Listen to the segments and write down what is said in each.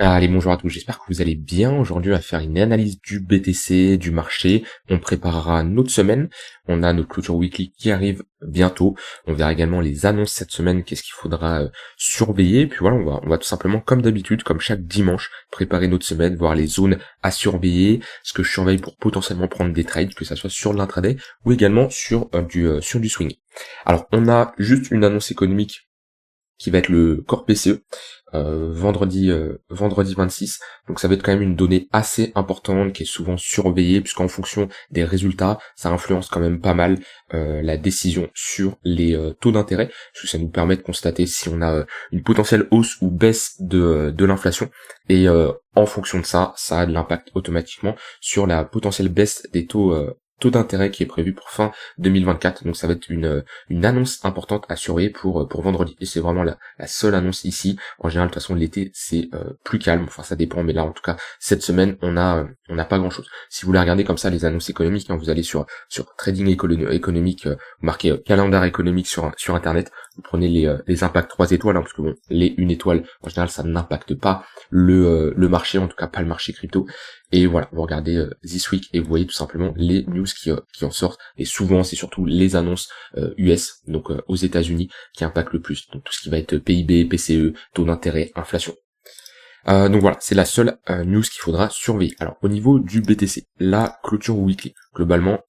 Allez, bonjour à tous, j'espère que vous allez bien. Aujourd'hui, on va faire une analyse du BTC, du marché. On préparera notre semaine. On a notre clôture weekly qui arrive bientôt. On verra également les annonces cette semaine, qu'est-ce qu'il faudra surveiller. Puis voilà, on va tout simplement, comme d'habitude, comme chaque dimanche, préparer notre semaine, voir les zones à surveiller, ce que je surveille pour potentiellement prendre des trades, que ça soit sur l'intraday ou également sur du swing. Alors, on a juste une annonce économique qui va être le Core PCE, vendredi 26. Donc ça va être quand même une donnée assez importante qui est souvent surveillée, puisqu'en fonction des résultats, ça influence quand même pas mal la décision sur les taux d'intérêt, parce que ça nous permet de constater si on a une potentielle hausse ou baisse de l'inflation, et en fonction de ça, ça a de l'impact automatiquement sur la potentielle baisse des taux d'intérêt qui est prévu pour fin 2024. Donc ça va être une annonce importante à surveiller pour vendredi. Et c'est vraiment la seule annonce ici. En général, de toute façon, l'été, c'est plus calme. Enfin, ça dépend. Mais là, en tout cas, cette semaine, on n'a pas grand chose. Si vous voulez regarder comme ça les annonces économiques, hein, vous allez sur trading économique, vous marquez calendar économique sur Internet. Vous prenez les impacts 3 étoiles, hein, parce que bon, les 1 étoile, en général, ça n'impacte pas le marché, en tout cas pas le marché crypto. Et voilà, vous regardez This Week et vous voyez tout simplement les news qui en sortent. Et souvent, c'est surtout les annonces US, donc aux États-Unis, qui impactent le plus. Donc tout ce qui va être PIB, PCE, taux d'intérêt, inflation. Donc voilà, c'est la seule news qu'il faudra surveiller. Alors au niveau du BTC, la clôture weekly, globalement,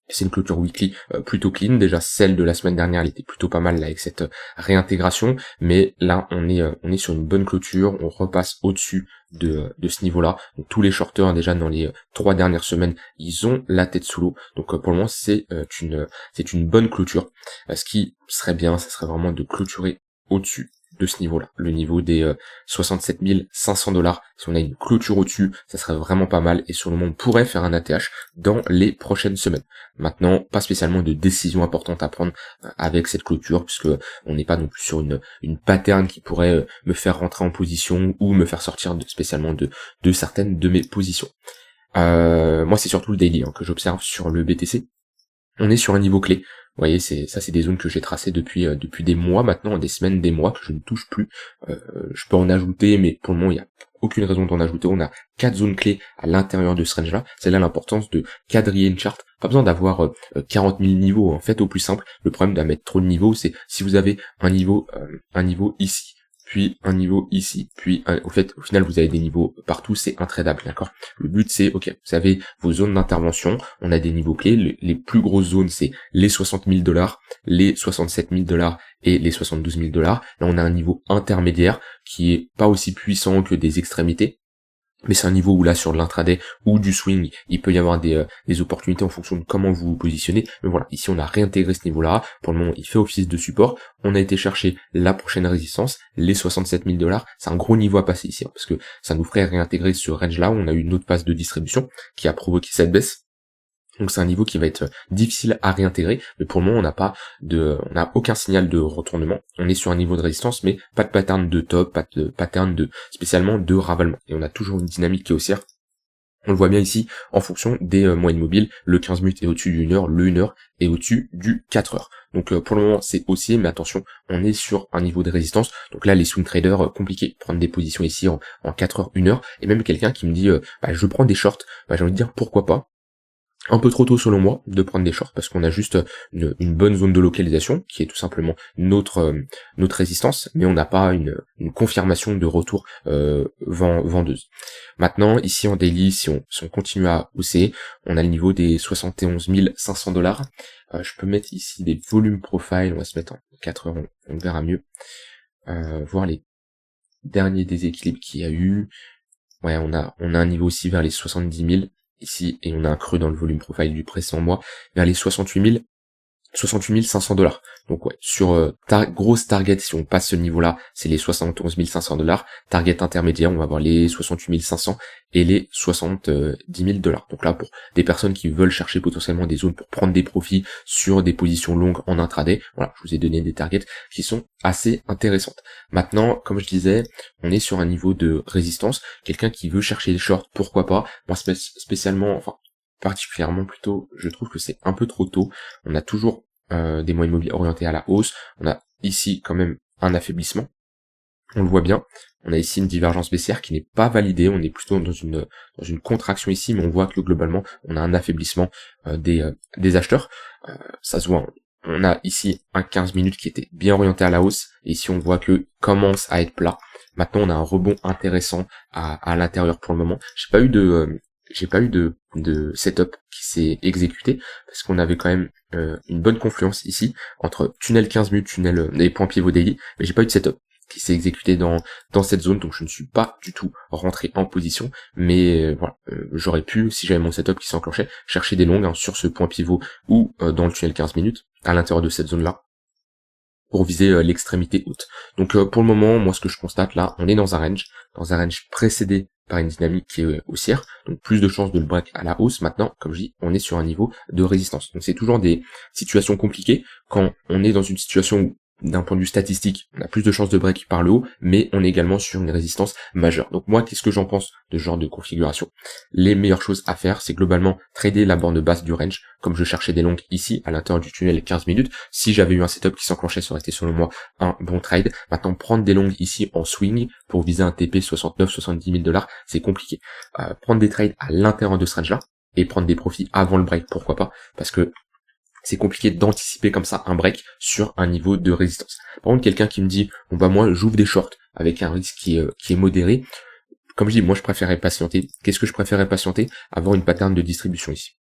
c'est une clôture weekly plutôt clean. Déjà celle de la semaine dernière, elle était plutôt pas mal là avec cette réintégration, mais là on est sur une bonne clôture, on repasse au-dessus de ce niveau-là. Donc tous les shorters déjà dans les 3 dernières semaines, ils ont la tête sous l'eau. Donc pour le moment c'est une bonne clôture. Ce qui serait bien, ça serait vraiment de clôturer au-dessus de ce niveau-là, le niveau des 67 500 $. Si on a une clôture au-dessus, ça serait vraiment pas mal, et sur le moment on pourrait faire un ATH dans les prochaines semaines. Maintenant, pas spécialement de décision importante à prendre avec cette clôture, puisque on n'est pas non plus sur une pattern qui pourrait me faire rentrer en position ou me faire sortir spécialement de certaines de mes positions. Moi c'est surtout le daily que j'observe sur le BTC. On est sur un niveau clé. Vous voyez, c'est des zones que j'ai tracées depuis des mois maintenant, des semaines, des mois, que je ne touche plus. Je peux en ajouter, mais pour le moment, il n'y a aucune raison d'en ajouter. On a 4 zones clés à l'intérieur de ce range-là. C'est là l'importance de quadriller une charte. Pas besoin d'avoir 40 000 niveaux. En fait, au plus simple, le problème de mettre trop de niveaux, c'est si vous avez un niveau ici, puis un niveau ici, puis au final vous avez des niveaux partout, c'est intradable, d'accord. Le but c'est, ok, vous avez vos zones d'intervention, on a des niveaux clés, les plus grosses zones c'est les 60 000 $, les 67 000 $ et les 72 000 $. Là on a un niveau intermédiaire qui est pas aussi puissant que des extrémités, mais c'est un niveau où là sur l'intraday ou du swing, il peut y avoir des opportunités en fonction de comment vous vous positionnez. Mais voilà, ici on a réintégré ce niveau-là. Pour le moment, il fait office de support. On a été chercher la prochaine résistance, les 67 000 $. C'est un gros niveau à passer ici, parce que ça nous ferait réintégrer ce range-là où on a eu une autre phase de distribution qui a provoqué cette baisse. Donc c'est un niveau qui va être difficile à réintégrer, mais pour le moment on n'a aucun signal de retournement. On est sur un niveau de résistance, mais pas de pattern de top, pas de pattern spécialement de ravalement. Et on a toujours une dynamique qui est haussière. On le voit bien ici en fonction des moyennes mobiles. Le 15 minutes est au-dessus du 1 heure, le 1 heure est au-dessus du 4 heures. Donc pour le moment c'est haussier, mais attention, on est sur un niveau de résistance. Donc là les swing traders, compliqué, prendre des positions ici en 4 heures, 1 heure, et même quelqu'un qui me dit je prends des shorts, j'ai envie de dire pourquoi pas. Un peu trop tôt selon moi de prendre des shorts, parce qu'on a juste une bonne zone de localisation qui est tout simplement notre résistance, mais on n'a pas une confirmation de retour vendeuse. Maintenant ici en daily, si on continue à hausser, on a le niveau des 71 500 $. Je peux mettre ici des volumes profile, on va se mettre en 4 heures, on verra mieux, voir les derniers déséquilibres qu'il y a eu. Ouais, on a un niveau aussi vers les 70 000 ici, et on a un creux dans le volume profile du précédent mois vers les 68 500 $. Donc ouais, sur grosse target, si on passe ce niveau-là, c'est les 71 500 $. Target intermédiaire, on va avoir les 68 500 et les 70 000 $. Donc là, pour des personnes qui veulent chercher potentiellement des zones pour prendre des profits sur des positions longues en intraday, voilà, je vous ai donné des targets qui sont assez intéressantes. Maintenant, comme je disais, on est sur un niveau de résistance. Quelqu'un qui veut chercher des shorts, pourquoi pas. Moi, spécialement, enfin, particulièrement plutôt, je trouve que c'est un peu trop tôt. On a toujours des moyennes mobiles orientés à la hausse. On a ici quand même un affaiblissement. On le voit bien. On a ici une divergence baissière qui n'est pas validée, on est plutôt dans une contraction ici, mais on voit que globalement, on a un affaiblissement des acheteurs. Ça se voit, on a ici un 15 minutes qui était bien orienté à la hausse, et ici on voit que commence à être plat. Maintenant, on a un rebond intéressant à l'intérieur pour le moment. J'ai pas eu de setup qui s'est exécuté, parce qu'on avait quand même une bonne confluence ici entre tunnel 15 minutes, tunnel des points pivot daily, mais j'ai pas eu de setup qui s'est exécuté dans cette zone, donc je ne suis pas du tout rentré en position, mais voilà, j'aurais pu, si j'avais mon setup qui s'enclenchait, chercher des longues sur ce point pivot ou dans le tunnel 15 minutes, à l'intérieur de cette zone-là, pour viser l'extrémité haute. Donc pour le moment, moi ce que je constate là, on est dans un range précédé par une dynamique qui est haussière, donc plus de chances de le break à la hausse. Maintenant, comme je dis, on est sur un niveau de résistance. Donc c'est toujours des situations compliquées quand on est dans une situation où, d'un point de vue statistique, on a plus de chances de break par le haut, mais on est également sur une résistance majeure. Donc moi, qu'est-ce que j'en pense de ce genre de configuration? Les meilleures choses à faire, c'est globalement trader la borne basse du range, comme je cherchais des longues ici, à l'intérieur du tunnel 15 minutes. Si j'avais eu un setup qui s'enclenchait, ça aurait été selon moi un bon trade. Maintenant, prendre des longues ici en swing pour viser un TP 69-70 000 $, c'est compliqué. Prendre des trades à l'intérieur de ce range-là, et prendre des profits avant le break, pourquoi pas, parce que c'est compliqué d'anticiper comme ça un break sur un niveau de résistance. Par contre, quelqu'un qui me dit, bon bah moi j'ouvre des shorts avec un risque qui est modéré, comme je dis, moi je préférais patienter. Qu'est-ce que je préférais patienter? Avoir une pattern de distribution ici.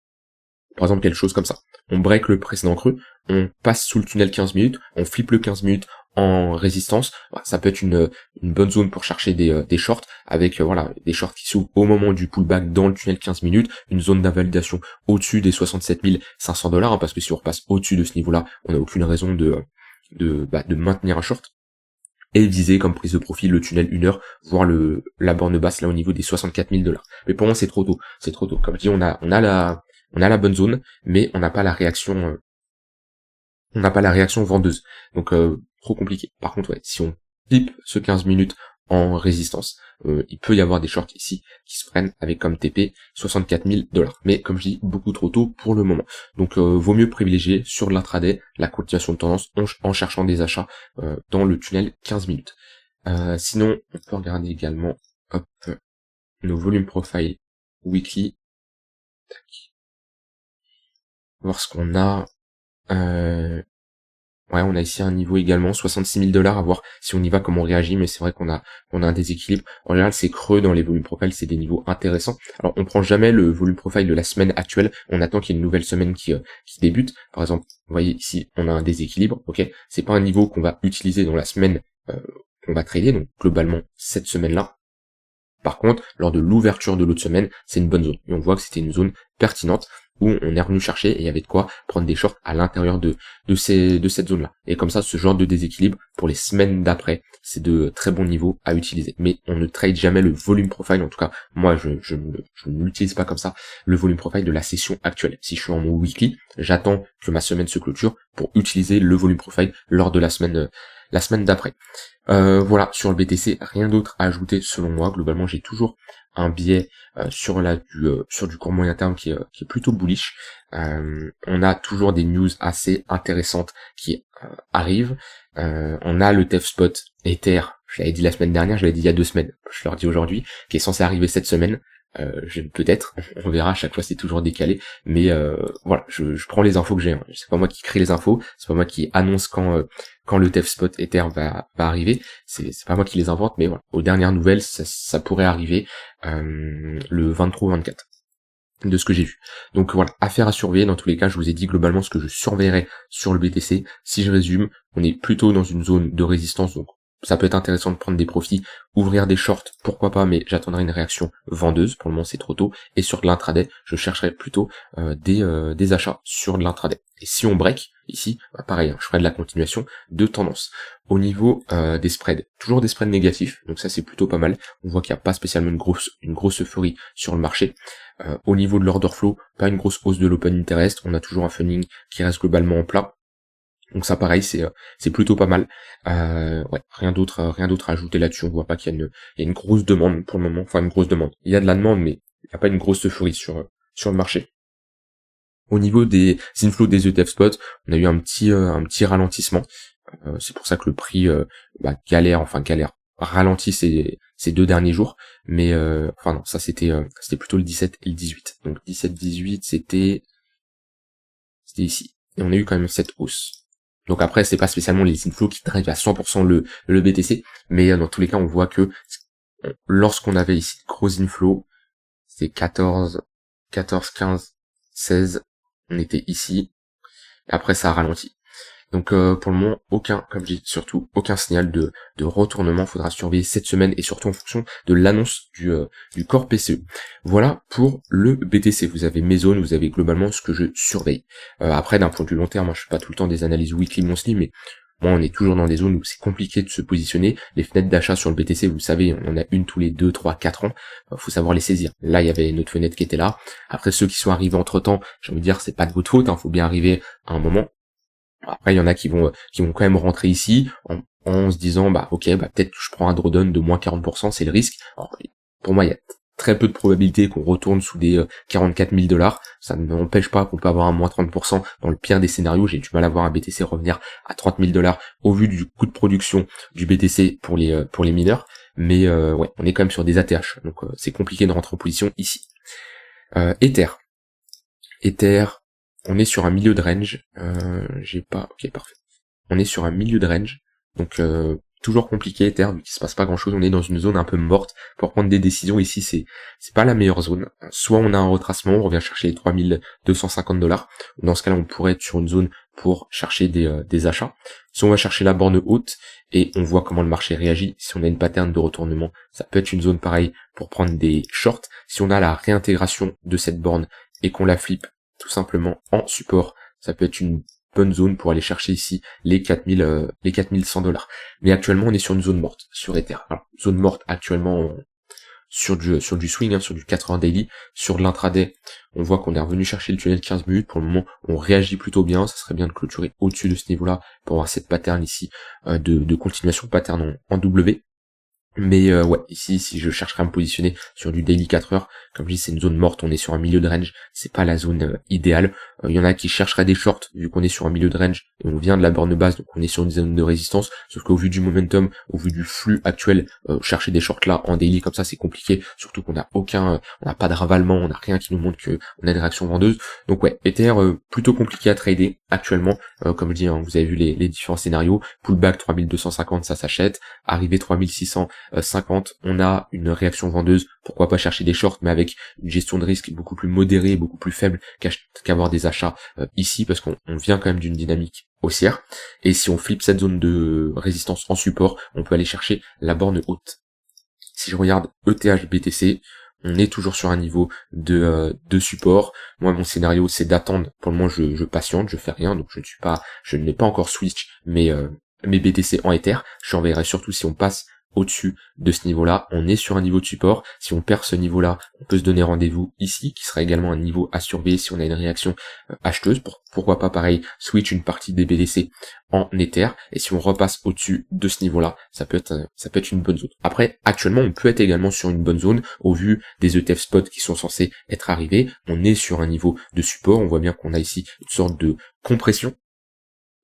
Par exemple, quelque chose comme ça. On break le précédent creux, on passe sous le tunnel 15 minutes, on flippe le 15 minutes en résistance. Voilà, ça peut être une bonne zone pour chercher des shorts, avec voilà des shorts qui s'ouvrent au moment du pullback dans le tunnel 15 minutes, une zone d'invalidation au-dessus des 67 500 $, parce que si on repasse au-dessus de ce niveau-là, on n'a aucune raison de maintenir un short. Et viser comme prise de profit le tunnel 1 heure, voire la borne basse là au niveau des 64 000 $. Mais pour moi c'est trop tôt. Comme je dis, on a la bonne zone, mais on n'a pas la réaction vendeuse. Donc trop compliqué. Par contre, ouais, si on pipe ce 15 minutes en résistance, il peut y avoir des shorts ici qui se prennent avec comme TP 64 000 $. Mais comme je dis, beaucoup trop tôt pour le moment. Donc vaut mieux privilégier sur l'intraday la continuation de tendance en cherchant des achats dans le tunnel 15 minutes. Sinon, on peut regarder également nos volume profile weekly. Tac. Voir ce qu'on a. Ouais, on a ici un niveau également, 66 000 $, à voir si on y va, comment on réagit, mais c'est vrai qu'on a un déséquilibre. En général, c'est creux dans les volumes profile, c'est des niveaux intéressants. Alors, on prend jamais le volume profile de la semaine actuelle, on attend qu'il y ait une nouvelle semaine qui débute. Par exemple, vous voyez ici, on a un déséquilibre, ok? C'est pas un niveau qu'on va utiliser dans la semaine qu'on va trader, donc globalement, cette semaine-là. Par contre, lors de l'ouverture de l'autre semaine, c'est une bonne zone. Et on voit que c'était une zone pertinente où on est revenu chercher et il y avait de quoi prendre des shorts à l'intérieur de cette zone-là. Et comme ça, ce genre de déséquilibre, pour les semaines d'après, c'est de très bons niveaux à utiliser. Mais on ne trade jamais le volume profile, en tout cas, moi, je ne l'utilise pas comme ça, le volume profile de la session actuelle. Si je suis en mon weekly, j'attends que ma semaine se clôture pour utiliser le volume profile lors de la semaine d'après. Voilà, sur le BTC, rien d'autre à ajouter selon moi. Globalement, j'ai toujours un biais sur du court moyen terme qui est plutôt bullish. On a toujours des news assez intéressantes qui arrivent. On a le TEF Spot Ether, je l'avais dit la semaine dernière, je l'avais dit il y a 2 semaines, je leur dis aujourd'hui, qui est censé arriver cette semaine. Peut-être, on verra, à chaque fois c'est toujours décalé, mais voilà, je prends les infos que j'ai, hein. C'est pas moi qui crée les infos, c'est pas moi qui annonce quand le TEF Spot Ether va arriver, c'est pas moi qui les invente, mais voilà, aux dernières nouvelles, ça pourrait arriver le 23-24 de ce que j'ai vu. Donc voilà, affaire à surveiller. Dans tous les cas, je vous ai dit globalement ce que je surveillerai sur le BTC. Si je résume, on est plutôt dans une zone de résistance, donc ça peut être intéressant de prendre des profits, ouvrir des shorts, pourquoi pas, mais j'attendrai une réaction vendeuse, pour le moment c'est trop tôt, et sur de l'intraday, je chercherai plutôt des achats sur de l'intraday. Et si on break, ici, bah pareil, hein, je ferai de la continuation de tendance. Au niveau des spreads, toujours des spreads négatifs, donc ça c'est plutôt pas mal, on voit qu'il n'y a pas spécialement une grosse euphorie sur le marché. Au niveau de l'order flow, pas une grosse hausse de l'open interest, on a toujours un funding qui reste globalement en plat. Donc ça pareil, c'est plutôt pas mal. Ouais, rien d'autre à ajouter là-dessus. On voit pas qu'il y a une grosse demande pour le moment. Enfin, une grosse demande. Il y a de la demande, mais il n'y a pas une grosse euphorie sur le marché. Au niveau des inflows des ETF spots, on a eu un petit ralentissement. C'est pour ça que le prix galère, ralenti ces 2 derniers jours, mais enfin non, ça c'était plutôt le 17 et le 18. Donc 17-18 c'était ici. Et on a eu quand même cette hausse. Donc après, c'est pas spécialement les inflows qui drivent à 100% le BTC, mais dans tous les cas, on voit que lorsqu'on avait ici de gros inflows, c'est 14, 15, 16, on était ici, et après ça a ralenti. Donc pour le moment, comme je dis, surtout aucun signal de retournement. Faudra surveiller cette semaine et surtout en fonction de l'annonce du corps PCE. Voilà pour le BTC. Vous avez mes zones, vous avez globalement ce que je surveille. Après, d'un point de vue long terme, moi je fais pas tout le temps des analyses weekly, monthly, mais moi on est toujours dans des zones où c'est compliqué de se positionner. Les fenêtres d'achat sur le BTC, vous savez, on en a une tous les 2, 3, 4 ans. Faut savoir les saisir. Là, il y avait notre fenêtre qui était là. Après, ceux qui sont arrivés entre temps, j'ai envie de dire, c'est pas de votre faute, faut bien arriver à un moment. Après, il y en a qui vont quand même rentrer ici en se disant, peut-être que je prends un drawdown de moins 40%, c'est le risque. Alors, pour moi, il y a très peu de probabilité qu'on retourne sous des 44 000 $. Ça ne m'empêche pas qu'on peut avoir un moins 30%. Dans le pire des scénarios, j'ai du mal à voir un BTC revenir à 30 000 $ au vu du coût de production du BTC pour les mineurs. Mais ouais, on est quand même sur des ATH, donc c'est compliqué de rentrer en position ici. Ether, on est sur un milieu de range. Ok, parfait. On est sur un milieu de range, donc toujours compliqué Ether, vu qu'il se passe pas grand chose. On est dans une zone un peu morte pour prendre des décisions. Ici, c'est pas la meilleure zone. Soit on a un retracement, on revient chercher les 3250 $. Dans ce cas-là, on pourrait être sur une zone pour chercher des achats. Si on va chercher la borne haute et on voit comment le marché réagit, si on a une pattern de retournement, ça peut être une zone pareille pour prendre des shorts. Si on a la réintégration de cette borne et qu'on la flippe tout simplement en support, ça peut être une bonne zone pour aller chercher ici les 4100 $. Mais actuellement, on est sur une zone morte sur Ether. Alors, zone morte actuellement sur du swing, sur du 80 daily, sur de l'intraday, on voit qu'on est revenu chercher le tunnel 15 minutes. Pour le moment, on réagit plutôt bien. Ça serait bien de clôturer au-dessus de ce niveau-là pour avoir cette pattern ici de continuation de pattern en W. Mais ouais, ici, si je chercherais à me positionner sur du daily 4 heures, comme je dis, c'est une zone morte, on est sur un milieu de range, c'est pas la zone idéale. Il y en a qui chercheraient des shorts, vu qu'on est sur un milieu de range, et on vient de la borne basse, donc on est sur une zone de résistance, sauf qu'au vu du momentum, au vu du flux actuel, chercher des shorts là, en daily, comme ça, c'est compliqué, surtout qu'on on n'a pas de ravalement, on n'a rien qui nous montre qu'on a une réaction vendeuse. Donc ouais, Ether, plutôt compliqué à trader, actuellement, comme je dis, vous avez vu les différents scénarios, pullback 3250, ça s'achète, arrivée 3650, on a une réaction vendeuse, pourquoi pas chercher des shorts, mais avec une gestion de risque beaucoup plus modérée, beaucoup plus faible qu'avoir des achats ici, parce qu'on vient quand même d'une dynamique haussière, et si on flippe cette zone de résistance en support, on peut aller chercher la borne haute. Si je regarde ETH BTC, on est toujours sur un niveau de support. Moi, mon scénario, c'est d'attendre. Pour le moment, je patiente, je fais rien, donc je n'ai pas encore switch mes BTC en Ether. Je surveillerai surtout si on passe au-dessus de ce niveau-là. On est sur un niveau de support. Si on perd ce niveau-là, on peut se donner rendez-vous ici, qui sera également un niveau à surveiller si on a une réaction acheteuse. Pourquoi pas, pareil, switch une partie des BTC en Ether, et si on repasse au-dessus de ce niveau-là, ça peut être une bonne zone. Après, actuellement, on peut être également sur une bonne zone, au vu des ETF spot qui sont censés être arrivés. On est sur un niveau de support, on voit bien qu'on a ici une sorte de compression.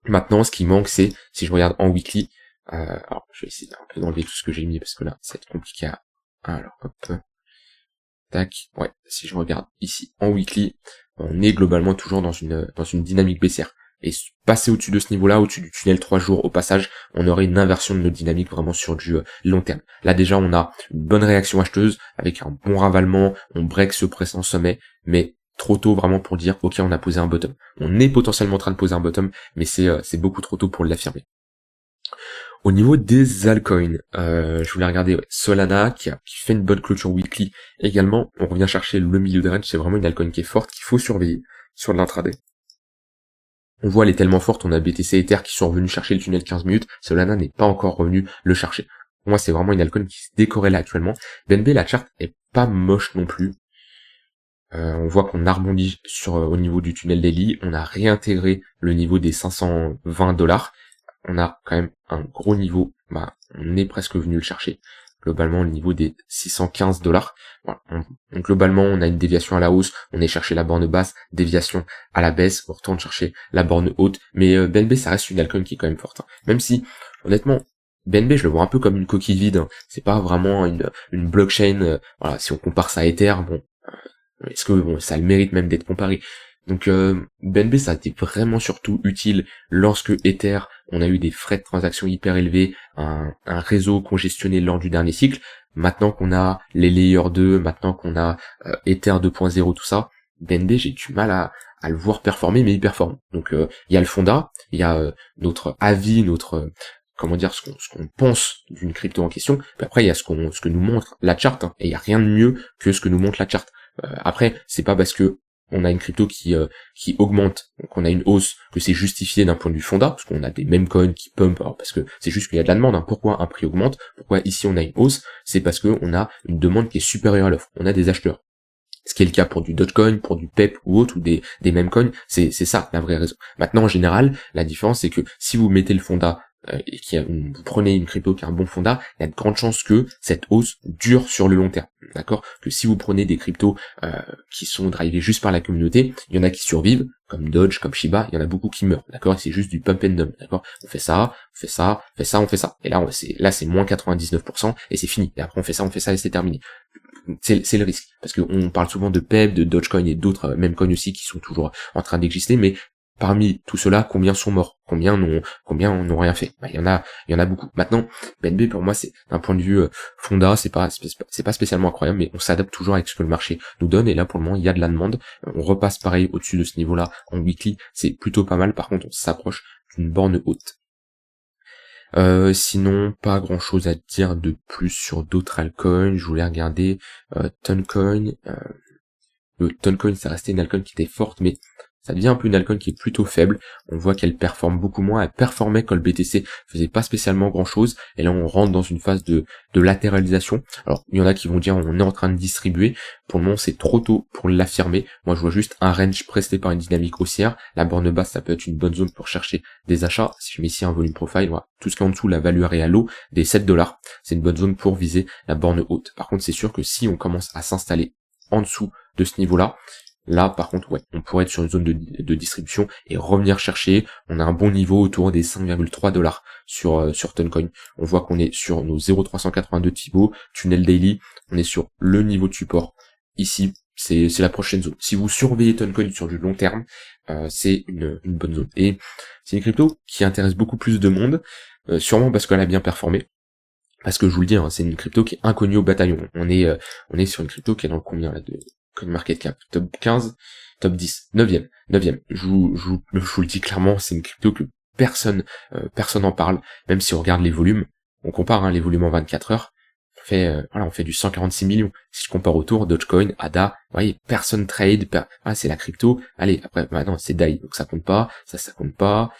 Maintenant, ce qui manque, c'est, si je regarde en weekly, alors je vais essayer un peu d'enlever tout ce que j'ai mis, parce que là, ça va être compliqué à... Alors, hop, tac, ouais, si je regarde ici en weekly, on est globalement toujours dans une dynamique baissière. Et passer au-dessus de ce niveau-là, au-dessus du tunnel 3 jours au passage, on aurait une inversion de notre dynamique vraiment sur du long terme. Là déjà, on a une bonne réaction acheteuse, avec un bon ravalement, on break ce précédent sommet, mais trop tôt vraiment pour dire, ok, on a posé un bottom. On est potentiellement en train de poser un bottom, mais c'est beaucoup trop tôt pour l'affirmer. Au niveau des altcoins, je voulais regarder Solana qui fait une bonne clôture weekly également. On revient chercher le milieu de range, c'est vraiment une altcoin qui est forte, qu'il faut surveiller sur de l'intraday. On voit elle est tellement forte, on a BTC Ether qui sont revenus chercher le tunnel 15 minutes, Solana n'est pas encore revenu le chercher. Pour moi, c'est vraiment une altcoin qui se décorrèle actuellement. BNB, la charte est pas moche non plus. On voit qu'on a rebondi au niveau du tunnel daily, on a réintégré le niveau des 520 $. On a quand même un gros niveau, on est presque venu le chercher. Globalement, le niveau des 615 $. Voilà. Donc globalement, on a une déviation à la hausse, on est cherché la borne basse, déviation à la baisse, on retourne chercher la borne haute, mais BNB, ça reste une altcoin qui est quand même forte. Même si, honnêtement, BNB, je le vois un peu comme une coquille vide, hein. C'est pas vraiment une blockchain, voilà, si on compare ça à Ether, bon, est-ce que bon, ça a le mérite même d'être comparé? Donc BNB, ça a été vraiment surtout utile lorsque Ether, on a eu des frais de transaction hyper élevés, un réseau congestionné lors du dernier cycle. Maintenant qu'on a les Layer 2, maintenant qu'on a Ether 2.0, tout ça, BNB, j'ai du mal à le voir performer, mais il performe. Donc il y a le fonda, il y a notre avis, notre comment dire, ce qu'on pense d'une crypto en question, puis après il y a ce que nous montre la charte, hein, et il y a rien de mieux que ce que nous montre la charte. Après, c'est pas parce que on a une crypto qui augmente, donc on a une hausse, que c'est justifié d'un point de vue fonda, parce qu'on a des mêmes coins qui pump, alors parce que c'est juste qu'il y a de la demande, hein. Pourquoi un prix augmente, pourquoi ici on a une hausse, c'est parce que on a une demande qui est supérieure à l'offre, on a des acheteurs. Ce qui est le cas pour du Dogecoin, pour du PEP ou autre, ou des mêmes coins, c'est ça la vraie raison. Maintenant, en général, la différence c'est que si vous mettez le fonda et vous prenez une crypto qui a un bon fonda, il y a de grandes chances que cette hausse dure sur le long terme. D'accord? Que si vous prenez des cryptos qui sont drivés juste par la communauté, il y en a qui survivent, comme Doge, comme Shiba, il y en a beaucoup qui meurent. D'accord? Et c'est juste du pump and dump. D'accord? On fait ça, on fait ça, on fait ça, on fait ça. Et là c'est moins 99% et c'est fini. Et après on fait ça et c'est terminé. C'est le risque, parce qu'on parle souvent de PEP, de Dogecoin et d'autres mêmes coins aussi qui sont toujours en train d'exister, mais parmi tout cela, combien sont morts, combien n'ont rien fait? Bah, il y en a beaucoup. Maintenant, BNB pour moi c'est d'un point de vue fonda, c'est pas spécialement incroyable, mais on s'adapte toujours avec ce que le marché nous donne, et là pour le moment il y a de la demande, on repasse pareil au-dessus de ce niveau-là en weekly, c'est plutôt pas mal. Par contre on s'approche d'une borne haute. Sinon, pas grand chose à dire de plus sur d'autres altcoins. Je voulais regarder Toncoin. Le Toncoin, ça restait une altcoin qui était forte, mais ça devient un peu une altcoin qui est plutôt faible. On voit qu'elle performe beaucoup moins. Elle performait quand le BTC faisait pas spécialement grand chose. Et là, on rentre dans une phase de latéralisation. Alors, il y en a qui vont dire on est en train de distribuer. Pour le moment, c'est trop tôt pour l'affirmer. Moi, je vois juste un range presté par une dynamique haussière. La borne basse, ça peut être une bonne zone pour chercher des achats. Si je mets ici un volume profile, voilà, tout ce qui est en dessous, la valeur est à l'eau des 7$. C'est une bonne zone pour viser la borne haute. Par contre, c'est sûr que si on commence à s'installer en dessous de ce niveau-là, là, par contre, ouais, on pourrait être sur une zone de distribution et revenir chercher. On a un bon niveau autour des 5,3$ sur Toncoin. On voit qu'on est sur nos 0,382 Thibaut, tunnel daily. On est sur le niveau de support. Ici, c'est la prochaine zone. Si vous surveillez Toncoin sur du long terme, c'est une bonne zone. Et c'est une crypto qui intéresse beaucoup plus de monde, sûrement parce qu'elle a bien performé. Parce que je vous le dis, hein, c'est une crypto qui est inconnue au bataillon. On est sur une crypto qui est dans le combien là de CoinMarketCap, top 15, top 10, 9e. Je vous le dis clairement, c'est une crypto que personne en parle, même si on regarde les volumes, on compare les volumes en 24 heures, on fait du 146 millions. Si je compare autour, Dogecoin, ADA, vous voyez, personne trade, c'est la crypto, allez, après, non, c'est DAI, donc ça compte pas, ça compte pas,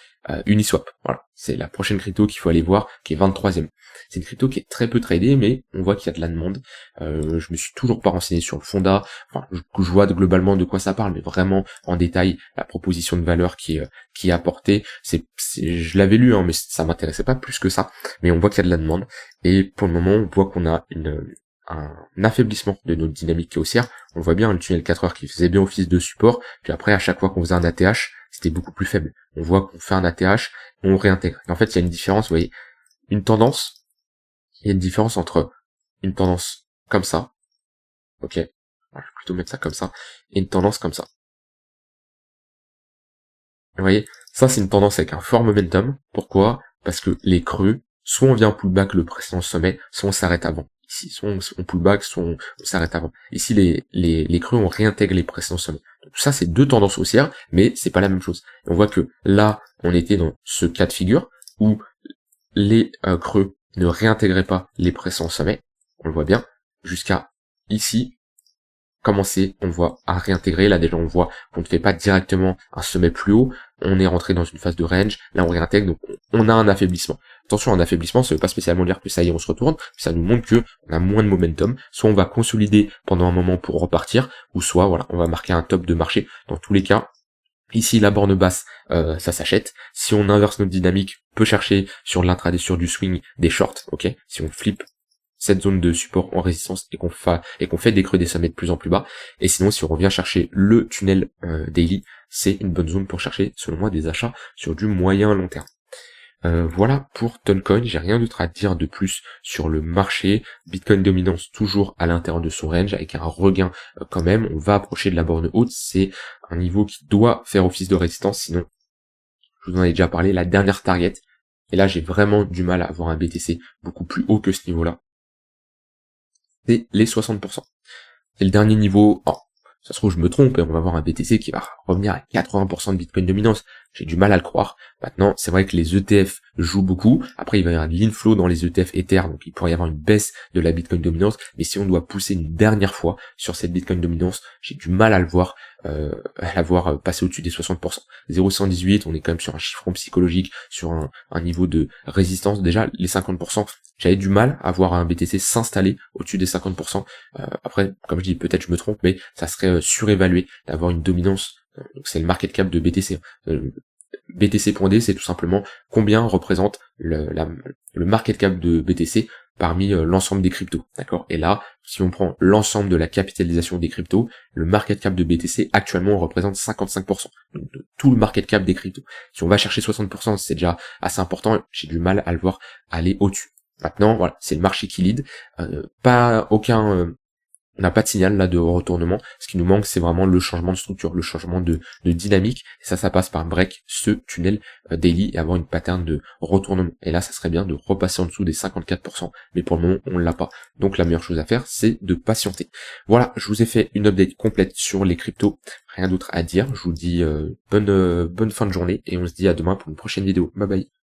Uniswap, voilà, c'est la prochaine crypto qu'il faut aller voir, qui est 23e. C'est une crypto qui est très peu tradée, mais on voit qu'il y a de la demande. Je me suis toujours pas renseigné sur le fonda, je vois globalement de quoi ça parle, mais vraiment en détail la proposition de valeur qui est apportée, je l'avais lu, mais ça m'intéressait pas plus que ça. Mais on voit qu'il y a de la demande, et pour le moment on voit qu'on a un affaiblissement de notre dynamique haussière. On le voit bien, le tunnel 4 heures qui faisait bien office de support, puis après à chaque fois qu'on faisait un ATH, c'était beaucoup plus faible. On voit qu'on fait un ATH, on réintègre. Et en fait, il y a une différence, vous voyez, il y a une différence entre une tendance comme ça, ok, je vais plutôt mettre ça comme ça, et une tendance comme ça. Vous voyez, ça c'est une tendance avec un fort momentum. Pourquoi? Parce que les creux, soit on vient pullback le précédent sommet, soit on s'arrête avant. Ici, soit on pullback, soit on s'arrête avant. Ici, les creux, on réintègre les précédents sommets. Donc ça, c'est deux tendances haussières, mais c'est pas la même chose. Et on voit que là, on était dans ce cas de figure où les creux ne réintégraient pas les précédents sommets. On le voit bien. Jusqu'à ici, commencer, on voit à réintégrer. Là, déjà, on voit qu'on ne fait pas directement un sommet plus haut. On est rentré dans une phase de range. Là, on réintègre. Donc, on a un affaiblissement. Attention, un affaiblissement, ça veut pas spécialement dire que ça y est, on se retourne. Ça nous montre que on a moins de momentum. Soit on va consolider pendant un moment pour repartir, ou soit, voilà, on va marquer un top de marché. Dans tous les cas, ici, la borne basse, ça s'achète. Si on inverse notre dynamique, on peut chercher sur l'intraday, sur du swing, des shorts, ok. Si on flippe cette zone de support en résistance et qu'on fait des creux des sommets de plus en plus bas. Et sinon, si on revient chercher le tunnel daily, c'est une bonne zone pour chercher, selon moi, des achats sur du moyen long terme. Voilà pour Toncoin, j'ai rien d'autre à dire de plus sur le marché. Bitcoin dominance toujours à l'intérieur de son range avec un regain quand même. On va approcher de la borne haute, c'est un niveau qui doit faire office de résistance, sinon, je vous en ai déjà parlé, la dernière target. Et là j'ai vraiment du mal à avoir un BTC beaucoup plus haut que ce niveau-là. C'est les 60%. C'est le dernier niveau. Oh, ça se trouve, je me trompe, et on va avoir un BTC qui va revenir à 80% de Bitcoin dominance. J'ai du mal à le croire. Maintenant, c'est vrai que les ETF jouent beaucoup. Après, il va y avoir de l'inflow dans les ETF Ether, donc il pourrait y avoir une baisse de la Bitcoin dominance. Mais si on doit pousser une dernière fois sur cette Bitcoin dominance, j'ai du mal à le voir, à la voir passer au-dessus des 60%. 0,118, on est quand même sur un chiffron psychologique, sur un niveau de résistance. Déjà, les 50%, j'avais du mal à voir un BTC s'installer au-dessus des 50%. Après, comme je dis, peut-être je me trompe, mais ça serait surévalué d'avoir une dominance. Donc c'est le market cap de BTC. BTC.D, c'est tout simplement combien représente le market cap de BTC parmi l'ensemble des cryptos, d'accord? Et là, si on prend l'ensemble de la capitalisation des cryptos, le market cap de BTC actuellement représente 55%, donc de tout le market cap des cryptos. Si on va chercher 60%, c'est déjà assez important, j'ai du mal à le voir aller au-dessus. Maintenant, voilà, c'est le marché qui lead, on n'a pas de signal là de retournement. Ce qui nous manque, c'est vraiment le changement de structure, le changement de dynamique. Et ça passe par break ce tunnel daily et avoir une pattern de retournement. Et là, ça serait bien de repasser en dessous des 54%. Mais pour le moment, on l'a pas. Donc la meilleure chose à faire, c'est de patienter. Voilà, je vous ai fait une update complète sur les cryptos. Rien d'autre à dire. Je vous dis bonne fin de journée et on se dit à demain pour une prochaine vidéo. Bye bye.